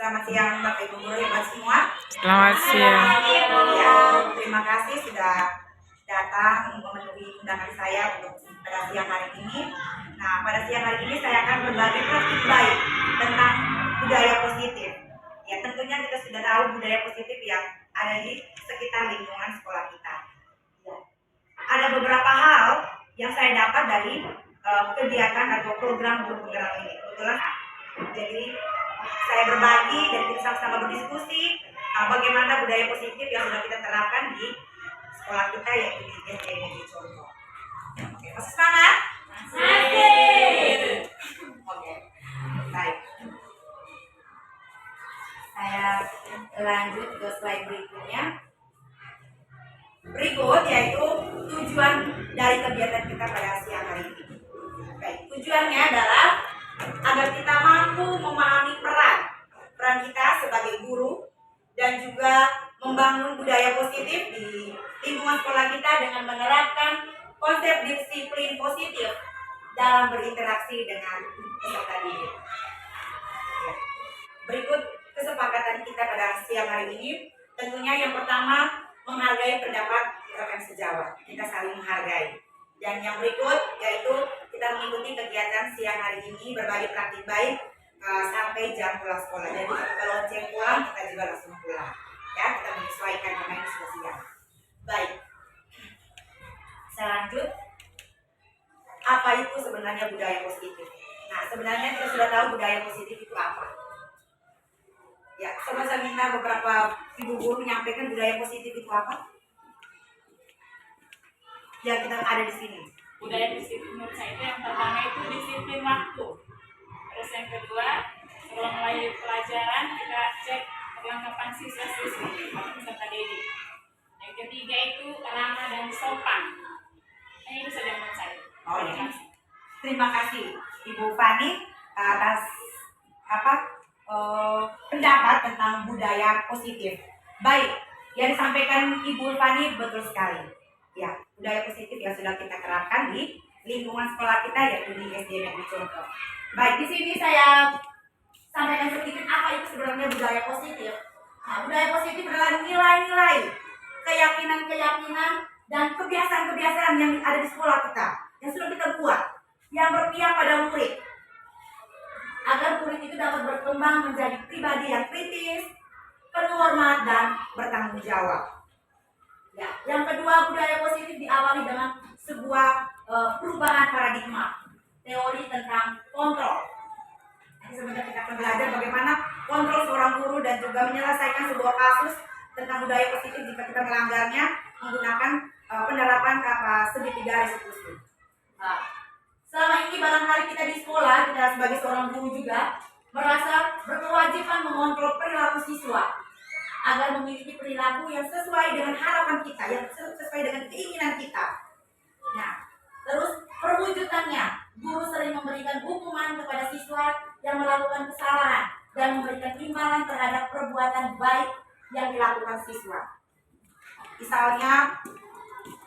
Selamat siang Bapak Ibu guru hebat semua. Selamat siang. Ya, terima kasih sudah datang memenuhi undangan saya untuk pada siang hari ini. Nah, pada siang hari ini saya akan berbagi praktik baik tentang budaya positif. Ya, tentunya kita sudah tahu budaya positif yang ada di sekitar lingkungan sekolah kita. Ya. Ada beberapa hal yang saya dapat dari kegiatan atau program guru penggerak ini. Kebetulan, jadi saya berbagi dan kita sama-sama berdiskusi bagaimana budaya positif yang sudah kita terapkan di sekolah kita, yaitu di SD Negeri Contoh. Oke, masih semangat? Masih. Oke, baik. Saya lanjut ke slide berikutnya. Berikut yaitu tujuan dari kegiatan kita pada siang hari ini. Baik, tujuannya adalah agar kita mampu memahami peran kita sebagai guru dan juga membangun budaya positif di lingkungan sekolah kita dengan menerapkan konsep disiplin positif dalam berinteraksi dengan peserta didik. Berikut kesepakatan kita pada siang hari ini. Tentunya yang pertama, menghargai pendapat rekan sejawat. Kita saling menghargai. Dan yang berikut yaitu kita mengikuti kegiatan siang hari ini berbagi praktik baik sampai jam pulang sekolah. Jadi kalau lonceng pulang kita juga langsung pulang. Ya, kita menyesuaikan karena ini sudah siang. Baik. Saya lanjut. Apa itu sebenarnya budaya positif? Nah, sebenarnya kita sudah tahu budaya positif itu apa. Ya, coba saya minta beberapa ibu guru menyampaikan budaya positif itu apa? Ya, kita ada di sini. Budaya disiplin menurut saya itu yang pertama itu disiplin waktu. Terus yang kedua, sebelum mulai pelajaran kita cek perlengkapan siswa-siswi atau peserta didik. Yang ketiga itu ramah dan sopan. Ini itu saja menurut saya. Oh, ya. Terima kasih Ibu Fani atas pendapat tentang budaya positif. Baik, yang disampaikan Ibu Fani betul sekali. Ya, budaya positif yang sudah kita terapkan di lingkungan sekolah kita, yaitu di SD Negeri Contoh. Baik, di sini saya sampaikan sedikit apa itu sebenarnya budaya positif. Nah, budaya positif adalah nilai-nilai, keyakinan-keyakinan, dan kebiasaan-kebiasaan yang ada di sekolah kita, yang sudah kita buat, yang berpihak pada murid, agar murid itu dapat berkembang menjadi pribadi yang kritis, penuh hormat, dan bertanggung jawab. Ya, yang kedua, budaya positif diawali dengan sebuah perubahan paradigma, teori tentang kontrol. Nanti sebentar kita akan belajar bagaimana kontrol seorang guru dan juga menyelesaikan sebuah kasus tentang budaya positif jika kita melanggarnya menggunakan penerapan kata segitiga restitusi. Nah, selama ini barangkali kita di sekolah, kita sebagai seorang guru juga merasa berkewajiban mengontrol perilaku siswa agar memiliki perilaku yang sesuai dengan harapan kita, yang sesuai dengan keinginan kita. Nah, terus perwujudannya, guru sering memberikan hukuman kepada siswa yang melakukan kesalahan dan memberikan imbalan terhadap perbuatan baik yang dilakukan siswa. Misalnya,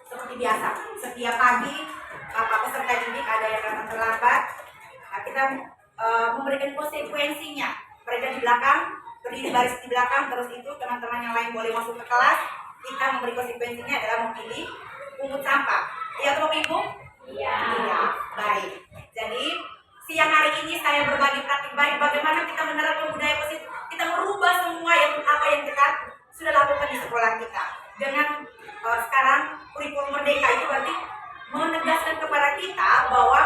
seperti biasa, setiap pagi peserta didik ada yang datang terlambat, nah, kita memberikan konsekuensinya. Mereka di belakang, berdiri baris di belakang, terus itu teman-teman yang lain boleh masuk ke kelas. Kita memberi konsekuensinya adalah memilih pungut sampah. Iya atau Ibu? Iya. Iya, baik. Jadi siang hari ini saya berbagi praktik baik bagaimana kita menerapkan budaya positif. Kita merubah semua apa yang kita sudah lakukan di sekolah kita. Dengan sekarang kurikulum merdeka itu berarti menegaskan kepada kita bahwa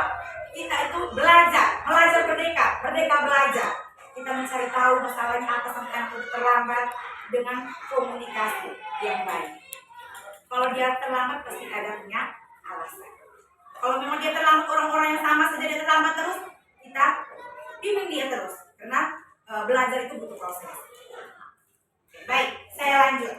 kita itu belajar merdeka belajar. Kita mencari tahu masalahnya apa sampai yang terlambat dengan komunikasi yang baik. Kalau dia terlambat pasti ada punya alasan. Kalau memang dia terlambat, orang-orang yang sama saja dia terlambat terus, kita bimbing dia terus. Karena belajar itu butuh proses. Baik, saya lanjut.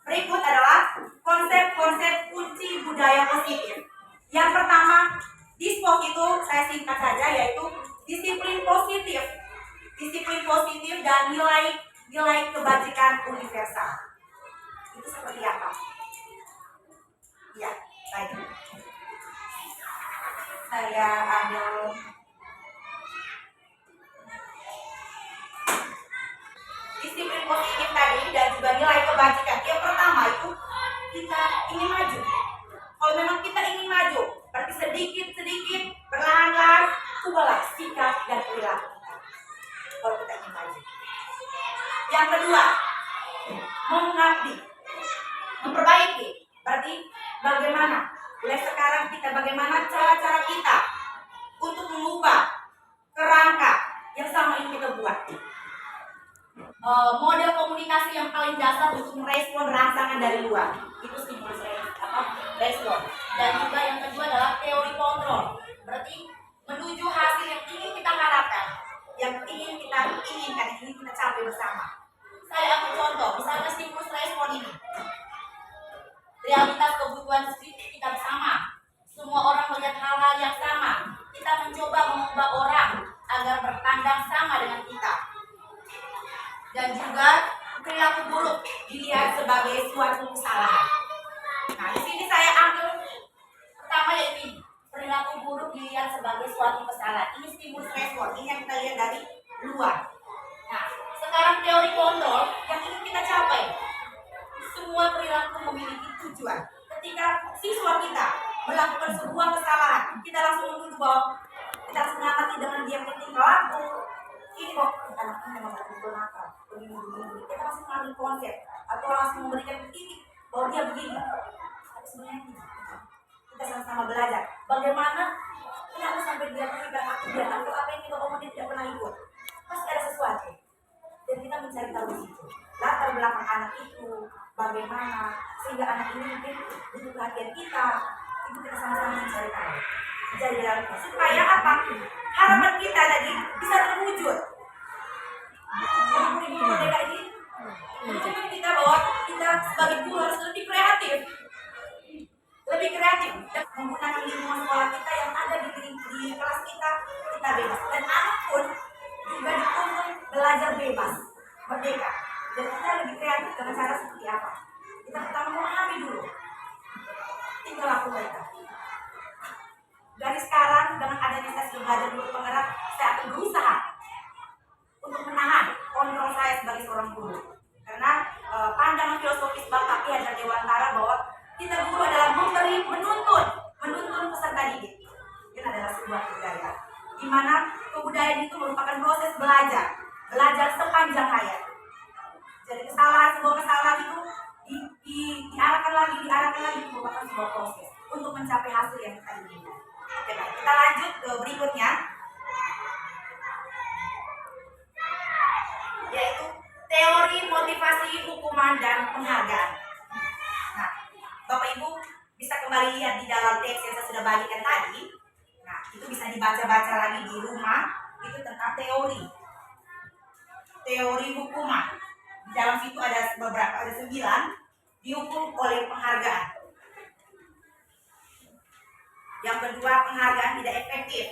Berikut adalah konsep-konsep kunci budaya positif. Yang pertama, DISPOK itu saya singkat saja, yaitu disiplin positif. Disiplin positif dan nilai kebajikan universal. Itu seperti apa? Ya, baik. Saya ambil disiplin positif tadi dan juga nilai kebajikan. Yang pertama itu kita ingin maju. Kalau memang kita ingin maju, berarti sedikit-sedikit, perlahan-lahan, ubahlah sikap dan perilaku kita. Kalau kita ingin maju. Yang kedua, mengabdi, memperbaiki. Berarti bagaimana? Mulai sekarang kita bagaimana cara-cara kita untuk mengubah kerangka yang sama yang kita buat. Model komunikasi yang paling dasar untuk merespon rangsangan dari luar itu stimulus respon. Dan juga yang kedua adalah teori kontrol. Berarti menuju hasil yang ingin kita harapkan, yang ingin kita inginkan, yang ingin kita capai bersama. Saya ambil contoh, misalnya stimulus respon ini. Realitas kebutuhan kita bersama. Semua orang melihat hal-hal yang sama. Kita mencoba mengubah orang agar berpandang sama dengan kita. Dan juga perilaku buruk dilihat sebagai suatu kesalahan. Nah, di sini saya ambil pertama yaitu ini. Perilaku buruk dilihat sebagai suatu kesalahan. Ini stimulus respon. Ini yang kita lihat dari luar. Nah, sekarang teori kontrol yang ingin kita capai. Semua perilaku memiliki tujuan. Ketika siswa kita melakukan sebuah kesalahan, kita langsung menuduh bahwa kita harus mengamati dengan diam ketika laku. Ini kok anak ini memang betul nakal. Begini. Kita langsung mengambil konsep atau langsung memberikan titik bahwa dia begini. Tapi sebenarnya tidak. Kita sama-sama belajar bagaimana kenapa sampai dia tidak aktif atau apa yang kita omong dia tidak pernah ikut. Pasti ada sesuatu. Dan kita mencari tahu di situ latar belakang anak itu bagaimana sehingga anak ini mungkin butuh perhatian kita. Itu kita sama-sama mencari tahu supaya apa harapan kita tadi bisa terwujud. Ibu Merdeka ini menuntut kita bahwa kita sebagai guru harus lebih kreatif dan menggunakan lingkungan sekolah kita yang ada di kelas kita bebas, dan anak pun juga dituntut belajar bebas, merdeka. Dan kita lebih kreatif dengan cara seperti apa? Kita pertama memahami dulu tingkah laku mereka. Dari sekarang dengan adanya sesi belajar dulu penggerak, saya akan berusaha untuk menahan kontrol saya sebagai seorang guru. Karena pandangan filosofis Bapak Ki Hajar Dewantara bahwa kita guru adalah menuntun peserta didik. Itu adalah sebuah budaya, di mana kebudayaan itu merupakan proses belajar sepanjang hayat. Jadi sebuah kesalahan itu diarahkan lagi merupakan sebuah proses untuk mencapai hasil yang kita inginkan. Oke, baik. Kita lanjut ke berikutnya, yaitu teori motivasi, hukuman, dan penghargaan. Nah, Bapak Ibu bisa kembali lihat di dalam teks yang saya sudah bagikan tadi. Nah, itu bisa dibaca-baca lagi di rumah. Itu tentang teori hukuman. Di dalam situ ada 9 dihukum oleh penghargaan. Yang kedua, penghargaan tidak efektif.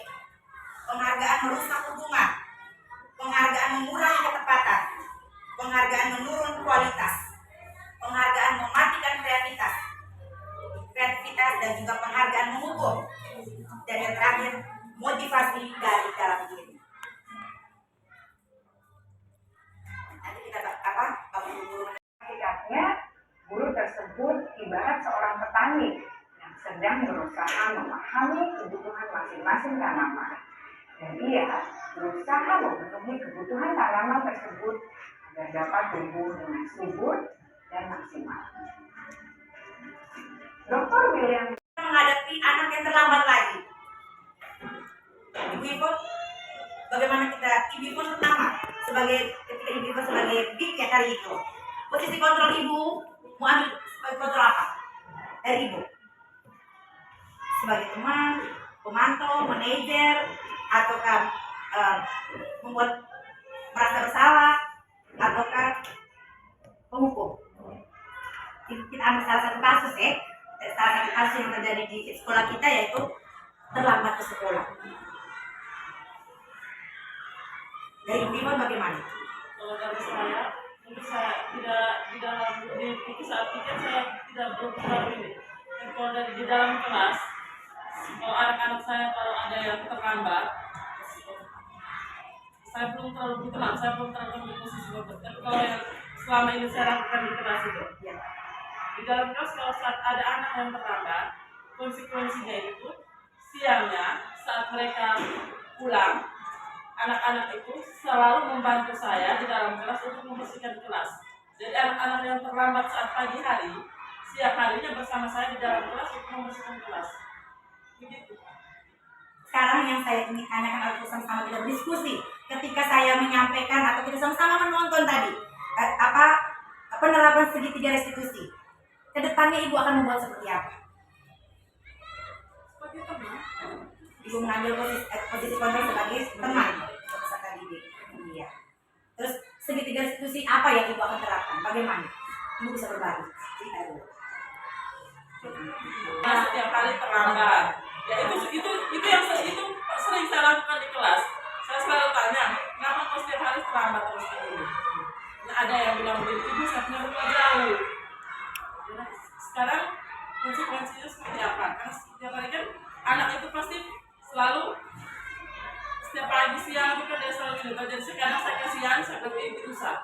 Penghargaan merusak hubungan. Penghargaan mengurangi ketepatan. Penghargaan menurun kualitas. Penghargaan mematikan kreativitas dan juga penghargaan menghukum. Dan yang terakhir, motivasi dari dalam diri. Nanti kita hakikatnya guru tersebut ibarat seorang petani yang sedang berusaha memahami kebutuhan masing-masing tanaman, dan ia berusaha memenuhi kebutuhan tanaman tersebut agar dapat tumbuh dengan subur dan maksimal. Dr. William menghadapi anak yang terlambat lagi. Ibu-ibu, bagaimana ibu-ibu pertama ketika ibu-ibu sebagai big hari itu, posisi kontrol ibu mau ambil kontrol apa dari ibu? Sebagai teman, pemantau, manajer, ataukah membuat merasa bersalah, ataukah penghukum? Kita ambil salah satu kasus yang terjadi di sekolah kita, yaitu terlambat ke sekolah. Dari ibu bagaimana? Kalau dari saya, ini saya tidak di dalam itu saat pikir saya tidak berpengaruh ini. Dan kalau di dalam kelas, kalau anak-anak saya kalau ada yang terlambat, saya belum terlalu kenal, saya belum terlalu di posisi dokter. Tapi kalau yang selama ini saya lakukan di kelas itu, Ya. di dalam kelas kalau saat ada anak yang terlambat, konsekuensinya itu siangnya saat mereka pulang, anak-anak itu selalu membantu saya di dalam kelas untuk membersihkan kelas. Jadi anak-anak yang terlambat saat pagi hari, siang harinya bersama saya di dalam kelas untuk membersihkan kelas. Begitu. Sekarang yang saya ingin tanyakan atau sama-sama kita berdiskusi ketika saya menyampaikan atau kita sama-sama menonton tadi penerapan segitiga restitusi. Kedepannya ibu akan membuat seperti apa? Seperti teman. Ibu mengambil posisi kontrol sebagai teman untuk peserta didik. Iya. Terus segitiga restitusi apa yang ibu akan terapkan? Bagaimana? Ibu bisa berbagi. Cerita dulu. Nah, setiap kali terlambat. Ya itu yang sering saya lakukan di kelas. Saya selalu tanya, kenapa kau setiap hari terlambat terus ini? Nah, ada yang bilang begini, ibu saya punya rumah jauh. Nah, sekarang konsekuensinya seperti apa? Karena setiap hari kan anak itu pasti selalu setiap pagi siang itu kan dia selalu minta. Jadi sekarang saya kasihan, saya bilang ibu usah.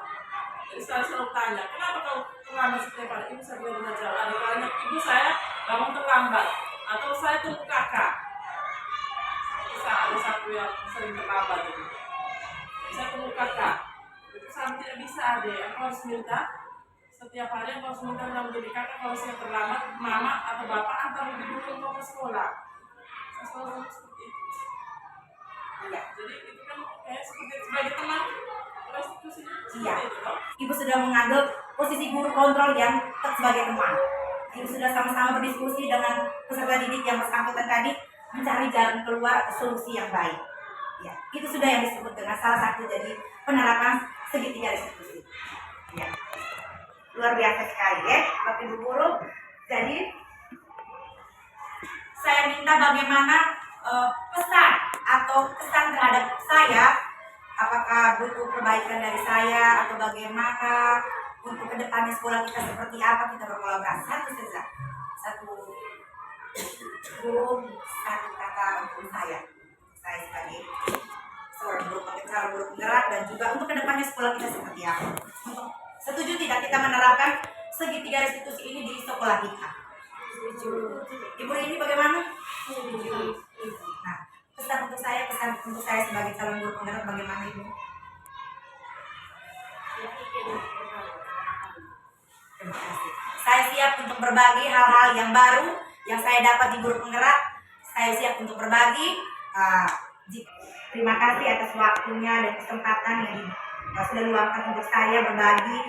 Jadi saya selalu tanya, kenapa kau terlambat setiap hari? Ibu saya punya rumah jauh. Ada kalanya ibu saya bangun terlambat. Atau saya tunggu kakak. Ada satu yang sering terlambat itu. Saya tunggu kakak. Itu saya tidak bisa adek. Aku harus minta setiap hari aku harus minta dalam jadi kakak kalau saya terlambat, mama atau bapak antar lebih dulu mau ke sekolah. Saya selalu seperti itu. Iya. Jadi itu kan kayak seperti sebagai teman restitusinya seperti Iya. itu loh. Ibu sudah mengambil posisi guru kontrol yang sebagai teman. Ibu sudah sama-sama berdiskusi dengan peserta didik yang bersangkutan tadi mencari jalan keluar atau solusi yang baik. Ya, itu sudah yang disebut dengan salah satu jadi penerapan segitiga restitusi. Ya. Luar biasa sekali ya, Bapak Ibu guru. Jadi saya minta bagaimana pesan atau kesan terhadap saya, apakah butuh perbaikan dari saya atau bagaimana untuk kedepannya sekolah kita seperti apa, kita berkolaborasi. Satu guru, satu kata untuk saya sebagai seorang guru penggerak dan juga untuk kedepannya sekolah kita seperti apa. Untuk setuju tidak kita menerapkan segitiga restitusi ini di sekolah kita? Setuju. Ibu ini bagaimana? Setuju. Nah, pesan untuk saya sebagai calon guru penggerak bagaimana Ibu? Terima kasih. Saya siap untuk berbagi hal-hal yang baru yang saya dapat di guru penggerak. Saya siap untuk berbagi. Terima kasih atas waktunya dan kesempatan yang sudah luangkan untuk saya berbagi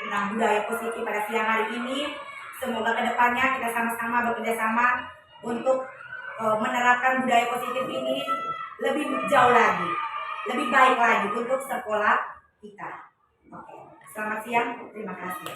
tentang budaya positif pada siang hari ini. Semoga kedepannya kita sama-sama bekerja sama untuk menerapkan budaya positif ini lebih jauh lagi, lebih baik lagi untuk sekolah kita. Oke, selamat siang, terima kasih.